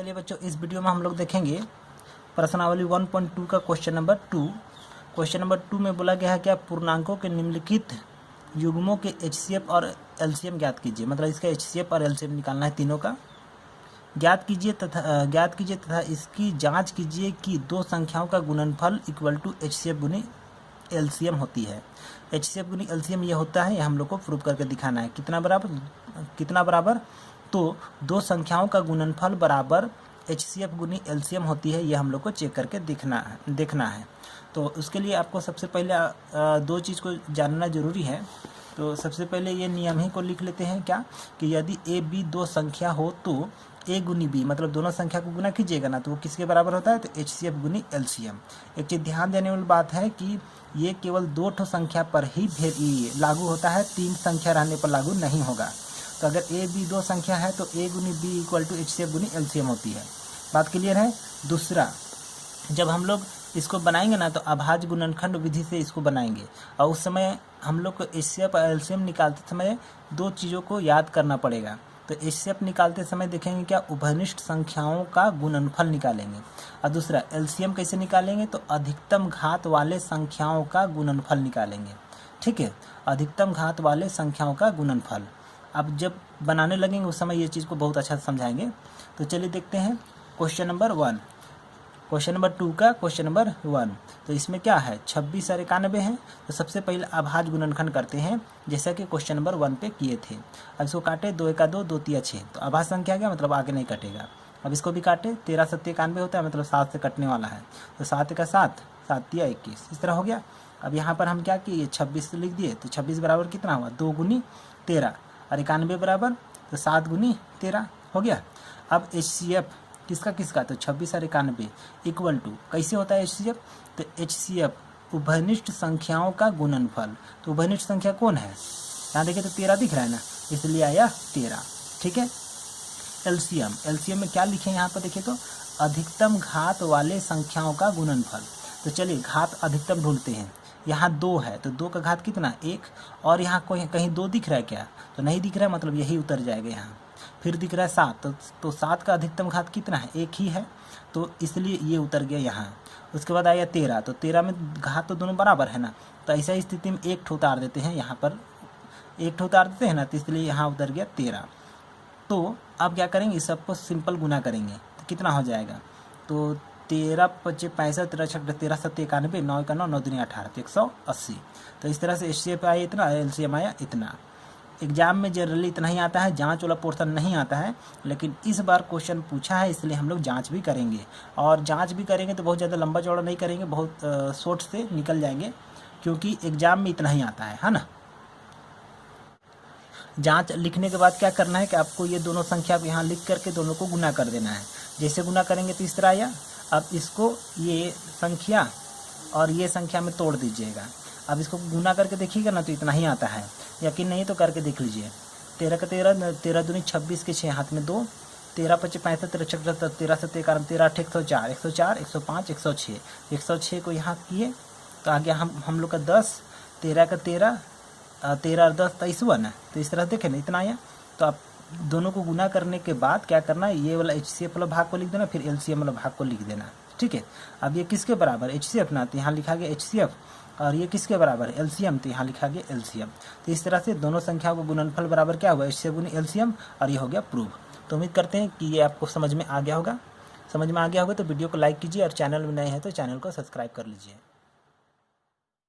चलिए बच्चों, इस वीडियो में हम लोग देखेंगे प्रश्नावली 1.2 का क्वेश्चन नंबर 2। क्वेश्चन नंबर 2 में बोला गया है क्या पूर्णांकों के निम्नलिखित युग्मों के एचसीएफ और एलसीएम ज्ञात कीजिए। मतलब इसका एचसीएफ और एलसीएम निकालना है, तीनों का ज्ञात कीजिए तथा इसकी जांच कीजिए कि दो संख्याओं का गुणनफल इक्वल टू एचसीएफ गुनी एलसीएम होती है। एचसीएफ गुनी एलसीएम ये होता है, ये हम लोग को प्रूव करके दिखाना है। कितना बराबर तो दो संख्याओं का गुणनफल बराबर एचसीएफ गुनी एलसीएम होती है, ये हम लोग को चेक करके देखना है। तो उसके लिए आपको सबसे पहले दो चीज़ को जानना जरूरी है। तो सबसे पहले ये नियम ही को लिख लेते हैं क्या कि यदि ए बी दो संख्या हो तो ए गुनी बी, मतलब दोनों संख्या को गुना कीजिएगा ना, तो वो किसके बराबर होता है, तो एचसीएफ गुनी एलसीएम। एक चीज़ ध्यान देने वाली बात है कि ये केवल दो ठो संख्या पर ही लागू होता है, तीन संख्या रहने पर लागू नहीं होगा। तो अगर ए बी दो संख्या है तो ए गुनी बी इक्वल टू एचसीएफ गुनी एलसीएम होती है। बात क्लियर है। दूसरा, जब हम लोग इसको बनाएंगे ना तो अभाज्य गुणनखंड विधि से इसको बनाएंगे, और उस समय हम लोग को एचसीएफ और एलसीएम निकालते समय दो चीज़ों को याद करना पड़ेगा। तो एचसीएफ निकालते समय देखेंगे क्या उभयनिष्ठ संख्याओं का गुणनफल निकालेंगे, और दूसरा एलसीएम कैसे निकालेंगे तो अधिकतम घात वाले संख्याओं का गुणनफल निकालेंगे। ठीक है, अधिकतम घात वाले संख्याओं का गुणनफल। अब जब बनाने लगेंगे उस समय ये चीज़ को बहुत अच्छा से समझाएंगे। तो चलिए देखते हैं क्वेश्चन नंबर 1, क्वेश्चन नंबर 2 का क्वेश्चन नंबर 1। तो इसमें क्या है, 26 और 91 है। तो सबसे पहले अभाज्य गुणनखंड करते हैं, जैसा कि क्वेश्चन नंबर 1 पे किए थे। अब इसको काटे, 2 1 2, 2 3 6, तो अभाज्य संख्या आ गया, मतलब आगे नहीं कटेगा। अब इसको भी काटे, 13 7 91 होता है, मतलब 7 से कटने वाला है। तो 7 का 7, 7 3 21, इस तरह हो गया। अब यहाँ पर हम क्या किए, 26 लिख दिए। तो 26 बराबर कितना हुआ, 2 गुनी 13, और 91 बराबर तो 7 गुनी 13 हो गया। अब एचसीएफ किसका तो 26 और 91 इक्वल टू कैसे होता है एचसीएफ, तो एचसीएफ उभयनिष्ठ संख्याओं का गुणनफल। तो उभयनिष्ठ संख्या कौन है, यहाँ देखिए तो 13 दिख रहा है ना, इसलिए आया 13। ठीक है। एलसीएम में क्या लिखे यहाँ पर देखिए तो अधिकतम घात वाले संख्याओं का गुणनफल। तो चलिए घात अधिकतम ढूंढते हैं। यहाँ 2 है तो 2 का घात कितना, 1, और यहाँ कहीं 2 दिख रहा है क्या, तो नहीं दिख रहा है, मतलब यही उतर जाएगा यहाँ। फिर दिख रहा है 7, तो 7 का अधिकतम घात कितना है, 1 ही है, तो इसलिए ये उतर गया यहाँ। उसके बाद आया 13, तो 13 में घात तो दोनों बराबर है ना, तो ऐसा स्थिति में एक ठो उतार देते हैं, यहाँ पर एक ठो उतार देते हैं ना, तो इसलिए यहाँ उतर गया 13। तो अब क्या करेंगे, सबको सिंपल गुना करेंगे तो कितना हो जाएगा, तो 13 5 65, 13 6 13 7 91, 9 1 9, 9 2 18, तो 180। तो इस तरह से एचसीएफ आया इतना, एलसीएम आया इतना। एग्जाम में जनरली इतना ही आता है, जांच वाला पोर्शन नहीं आता है, लेकिन इस बार क्वेश्चन पूछा है इसलिए हम लोग जांच भी करेंगे। और जांच भी करेंगे तो बहुत ज़्यादा लंबा चौड़ा नहीं करेंगे, बहुत शॉर्ट से निकल जाएंगे, क्योंकि एग्जाम में इतना ही आता है ना। जांच लिखने के बाद क्या करना है कि आपको ये दोनों संख्या यहाँ लिख करके दोनों को गुना कर देना है। जैसे गुना करेंगे तो इस तरह आया। अब इसको ये संख्या और ये संख्या में तोड़ दीजिएगा। अब इसको गुना करके देखिएगा ना तो इतना ही आता है, यकीन नहीं तो करके देख लीजिए। 13 का 13, 13 दूनी 26 के 6 हाथ में 2, 13 5 65, 13 6 13 7 41, 13 8 104, 104 105 106, 106 को यहाँ किए तो आ गया हम लोग का 10, 13 का 13, 13 और 10 23 है। तो इस तरह देखें ना इतना आया। तो आप दोनों को गुना करने के बाद क्या करना है, ये वाला एचसीएफ वाला भाग को लिख देना, फिर एलसीएम वाला भाग को लिख देना। ठीक है। अब ये किसके बराबर, एचसीएफ ना, तो यहाँ लिखा गया एचसीएफ, और ये किसके बराबर है, एलसीएम, तो यहाँ लिखा गया एलसीएम। तो इस तरह से दोनों संख्याओं का गुणनफल बराबर क्या हुआ, एचसीएफ गुनी एलसीएम, और ये हो गया प्रूव। तो उम्मीद करते हैं कि ये आपको समझ में आ गया होगा। तो वीडियो को लाइक कीजिए, और चैनल में नए हैं तो चैनल को सब्सक्राइब कर लीजिए।